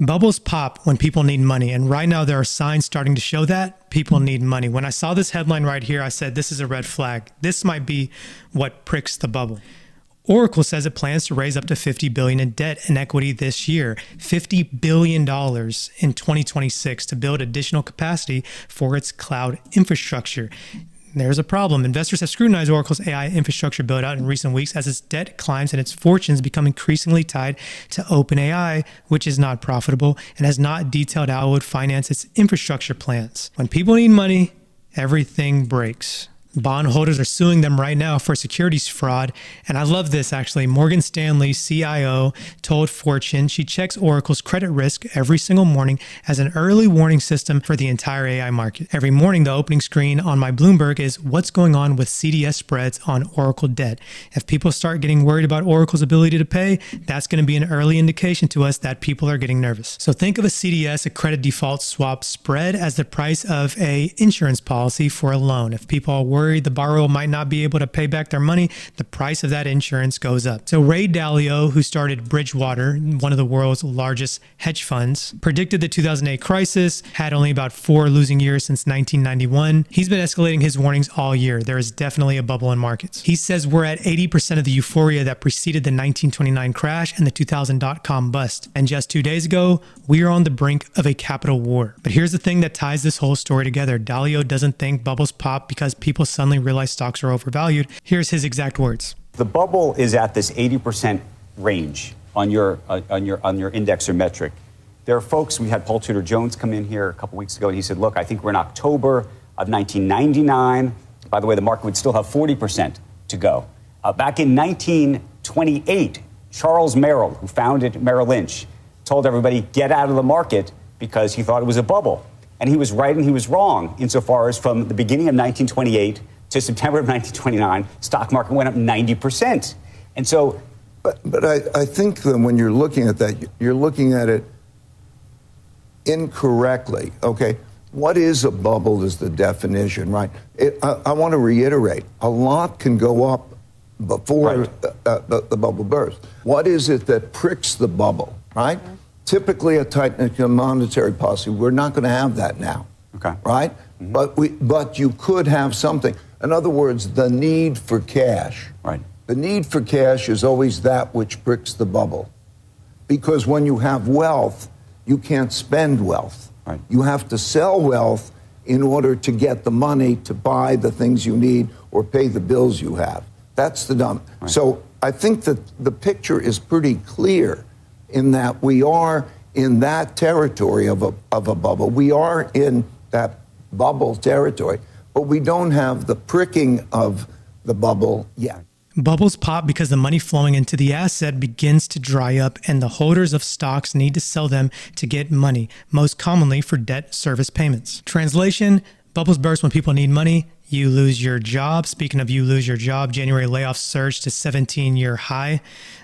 Bubbles pop when people need money. And right now there are signs starting to show that people need money. When I saw this headline right here, I said, this is a red flag. This might be what pricks the bubble. Oracle says it plans to raise up to $50 billion in debt and equity this year, $50 billion in 2026 to build additional capacity for its cloud infrastructure. There's a problem. Investors have scrutinized Oracle's AI infrastructure build-out in recent weeks as its debt climbs and its fortunes become increasingly tied to OpenAI, which is not profitable and has not detailed how it would finance its infrastructure plans. When people need money, everything breaks. Bondholders are suing them right now for securities fraud. And I love this actually. Morgan Stanley CIO told Fortune she checks Oracle's credit risk every single morning as an early warning system for the entire AI market. Every morning, the opening screen on my Bloomberg is what's going on with CDS spreads on Oracle debt. If people start getting worried about Oracle's ability to pay, that's going to be an early indication to us that people are getting nervous. So think of a CDS, a credit default swap spread, as the price of a insurance policy for a loan. If people are worried the borrower might not be able to pay back their money, the price of that insurance goes up. So Ray Dalio, who started Bridgewater, one of the world's largest hedge funds, predicted the 2008 crisis, had only about 4 losing years since 1991. He's been escalating his warnings all year. There is definitely a bubble in markets. He says we're at 80% of the euphoria that preceded the 1929 crash and the 2000 dot-com bust. And just 2 days ago, we are on the brink of a capital war. But here's the thing that ties this whole story together. Dalio doesn't think bubbles pop because people suddenly realize stocks are overvalued. Here's his exact words. The bubble is at this 80% range on your index or metric. There are folks, we had Paul Tudor Jones come in here a couple weeks ago, and he said, look, I think we're in October of 1999. By the way, the market would still have 40% to go. Back in 1928, Charles Merrill, who founded Merrill Lynch, told everybody, get out of the market because he thought it was a bubble. And he was right and he was wrong insofar as from the beginning of 1928 to September of 1929, stock market went up 90%. And so... But I think that when you're looking at that, you're looking at it incorrectly, okay? What is a bubble is the definition, right? I want to reiterate, a lot can go up before the bubble bursts. What is it that pricks the bubble, right? Mm-hmm. Typically a tightening of monetary policy. We're not going to have that now, right? Mm-hmm. But you could have something. In other words, the need for cash. Right. The need for cash is always that which pricks the bubble. Because when you have wealth, you can't spend wealth. Right. You have to sell wealth in order to get the money to buy the things you need or pay the bills you have. That's the dumb. Right. So I think that the picture is pretty clear in that we are in that territory of a bubble. We are in that bubble territory, but we don't have the pricking of the bubble yet. Bubbles pop because the money flowing into the asset begins to dry up and the holders of stocks need to sell them to get money, most commonly for debt service payments. Translation, bubbles burst when people need money. You lose your job. Speaking of you lose your job, January layoffs surged to 17-year high.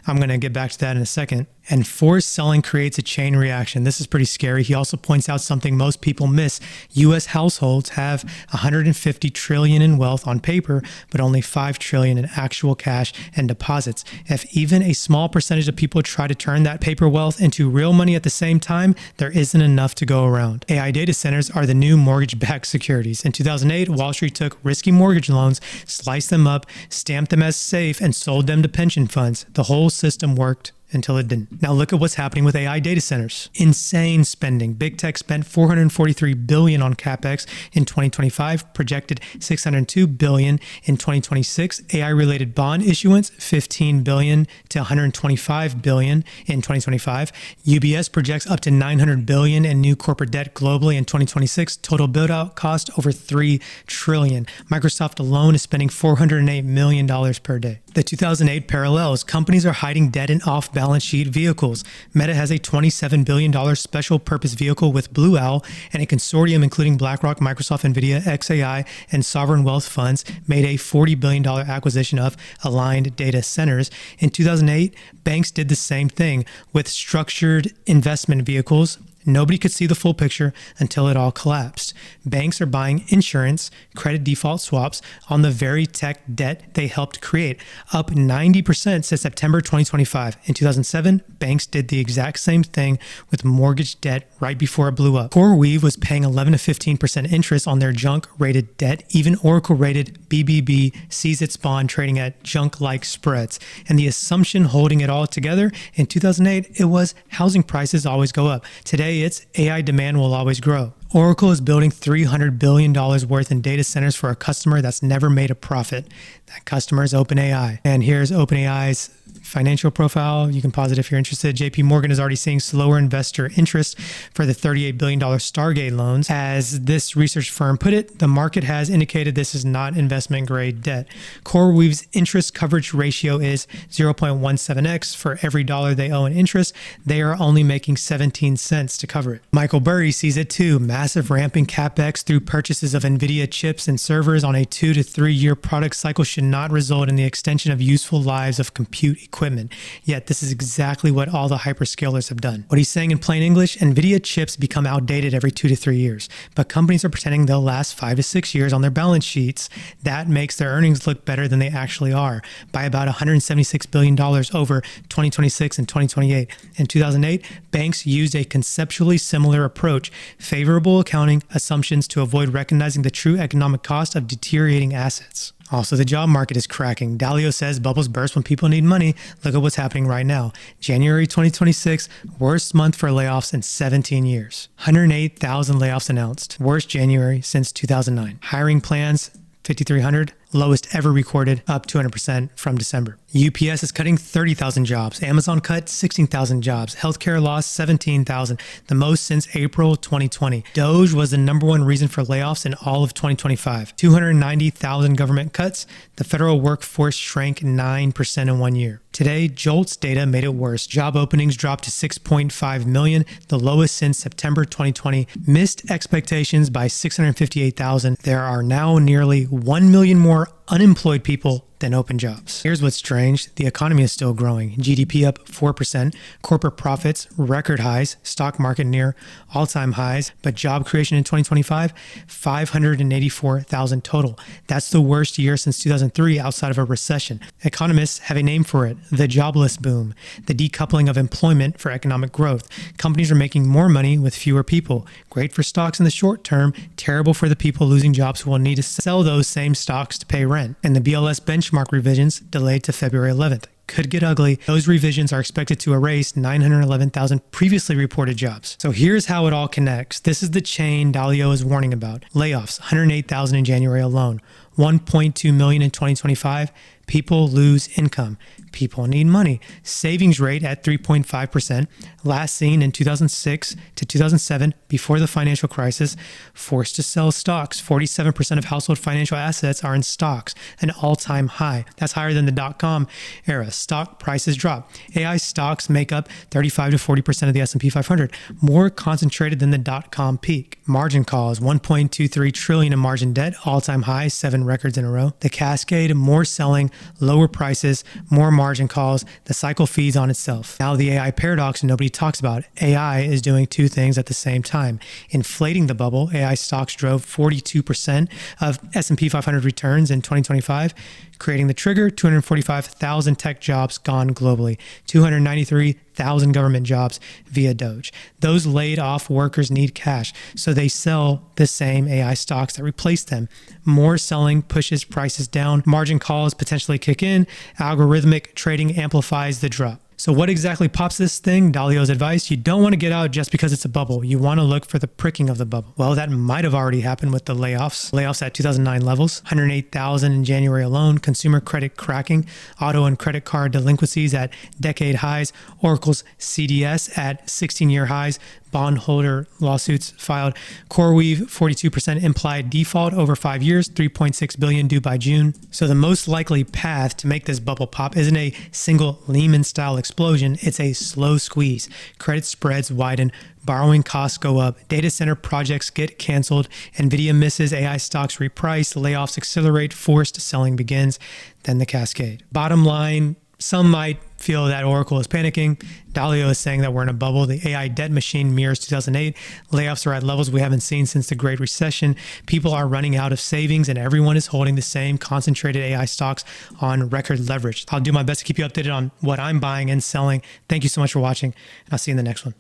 I'm going to get back to that in a second. And forced selling creates a chain reaction. This is pretty scary. He also points out something most people miss. U.S. households have $150 trillion in wealth on paper, but only $5 trillion in actual cash and deposits. If even a small percentage of people try to turn that paper wealth into real money at the same time, there isn't enough to go around. AI data centers are the new mortgage-backed securities. In 2008, Wall Street took risky mortgage loans, sliced them up, stamped them as safe, and sold them to pension funds. The whole system worked until it didn't. Now look at what's happening with AI data centers. Insane spending. Big tech spent $443 billion on CapEx in 2025, projected $602 billion in 2026. AI-related bond issuance, $15 billion to $125 billion in 2025. UBS projects up to $900 billion in new corporate debt globally in 2026. Total build-out cost over $3 trillion. Microsoft alone is spending $408 million per day. The 2008 parallels. Companies are hiding debt in off-balance sheet vehicles. Meta has a $27 billion special purpose vehicle with Blue Owl, and a consortium including BlackRock, Microsoft, NVIDIA, XAI, and sovereign wealth funds made a $40 billion acquisition of Aligned Data Centers. In 2008, banks did the same thing with structured investment vehicles. Nobody could see the full picture until it all collapsed. Banks are buying insurance, credit default swaps on the very tech debt they helped create, up 90% since September 2025. In 2007, banks did the exact same thing with mortgage debt right before it blew up. CoreWeave was paying 11 to 15% interest on their junk-rated debt. Even Oracle-rated BBB sees its bond trading at junk-like spreads. And the assumption holding it all together, in 2008, it was housing prices always go up. Today, it's AI demand will always grow. Oracle is building $300 billion worth in data centers for a customer that's never made a profit. That customer is OpenAI. And here's OpenAI's financial profile. You can pause it if you're interested. JP Morgan is already seeing slower investor interest for the $38 billion Stargate loans. As this research firm put it, the market has indicated this is not investment grade debt. CoreWeave's interest coverage ratio is 0.17x. For every dollar they owe in interest, they are only making 17 cents to cover it. Michael Burry sees it too. Massive ramping capex through purchases of NVIDIA chips and servers on a 2 to 3 year product cycle should not result in the extension of useful lives of compute equipment. Yet this is exactly what all the hyperscalers have done. What he's saying in plain English, NVIDIA chips become outdated every 2 to 3 years, but companies are pretending they'll last 5 to 6 years on their balance sheets. That makes their earnings look better than they actually are by about $176 billion over 2026 and 2028. In 2008, banks used a conceptually similar approach, favorable accounting assumptions to avoid recognizing the true economic cost of deteriorating assets. Also, the job market is cracking. Dalio says bubbles burst when people need money. Look at what's happening right now. January 2026, worst month for layoffs in 17 years. 108,000 layoffs announced. Worst January since 2009. Hiring plans, 5,300. Lowest ever recorded, up 200% from December. UPS is cutting 30,000 jobs. Amazon cut 16,000 jobs. Healthcare lost 17,000, the most since April 2020. Doge was the number one reason for layoffs in all of 2025. 290,000 government cuts. The federal workforce shrank 9% in 1 year. Today, JOLTS data made it worse. Job openings dropped to 6.5 million, the lowest since September 2020. Missed expectations by 658,000. There are now nearly 1 million more unemployed people than open jobs. Here's what's strange. The economy is still growing. GDP up 4%, corporate profits record highs, stock market near all-time highs, but job creation in 2025, 584,000 total. That's the worst year since 2003 outside of a recession. Economists have a name for it, the jobless boom, the decoupling of employment for economic growth. Companies are making more money with fewer people. Great for stocks in the short term, terrible for the people losing jobs who will need to sell those same stocks to pay rent. And the BLS benchmark revisions delayed to February 11th. Could get ugly. Those revisions are expected to erase 911,000 previously reported jobs. So here's how it all connects. This is the chain Dalio is warning about. Layoffs, 108,000 in January alone, 1.2 million in 2025. People lose income. People need money. Savings rate at 3.5%, last seen in 2006 to 2007 before the financial crisis. Forced to sell stocks. 47% of household financial assets are in stocks, an all-time high. That's higher than the dot-com era. Stock prices drop. AI stocks make up 35 to 40% of the S&P 500, more concentrated than the dot-com peak. Margin calls, 1.23 trillion in margin debt, all-time high, 7 records in a row. The cascade, more selling, lower prices, more margin calls. The cycle feeds on itself. Now the AI paradox nobody talks about. AI is doing two things at the same time. Inflating the bubble, AI stocks drove 42% of S&P 500 returns in 2025. Creating the trigger, 245,000 tech jobs gone globally, 293,000 government jobs via Doge. Those laid off workers need cash, so they sell the same AI stocks that replace them. More selling pushes prices down. Margin calls potentially kick in. Algorithmic trading amplifies the drop. So what exactly pops this thing? Dalio's advice, you don't want to get out just because it's a bubble. You want to look for the pricking of the bubble. Well, that might have already happened with the layoffs. Layoffs at 2009 levels, 108,000 in January alone, consumer credit cracking, auto and credit card delinquencies at decade highs, Oracle's CDS at 16-year highs, bondholder lawsuits filed. CoreWeave, 42% implied default over 5 years, 3.6 billion due by June. So the most likely path to make this bubble pop isn't a single Lehman-style explosion. It's a slow squeeze. Credit spreads widen, borrowing costs go up, data center projects get canceled, NVIDIA misses, AI stocks reprice, layoffs accelerate, forced selling begins, then the cascade. Bottom line, Some might feel that Oracle is panicking. Dalio is saying that we're in a bubble. The AI debt machine mirrors 2008. Layoffs are at levels we haven't seen since the Great Recession. People are running out of savings, and everyone is holding the same concentrated AI stocks on record leverage. I'll do my best to keep you updated on what I'm buying and selling. Thank you so much for watching, and I'll see you in the next one.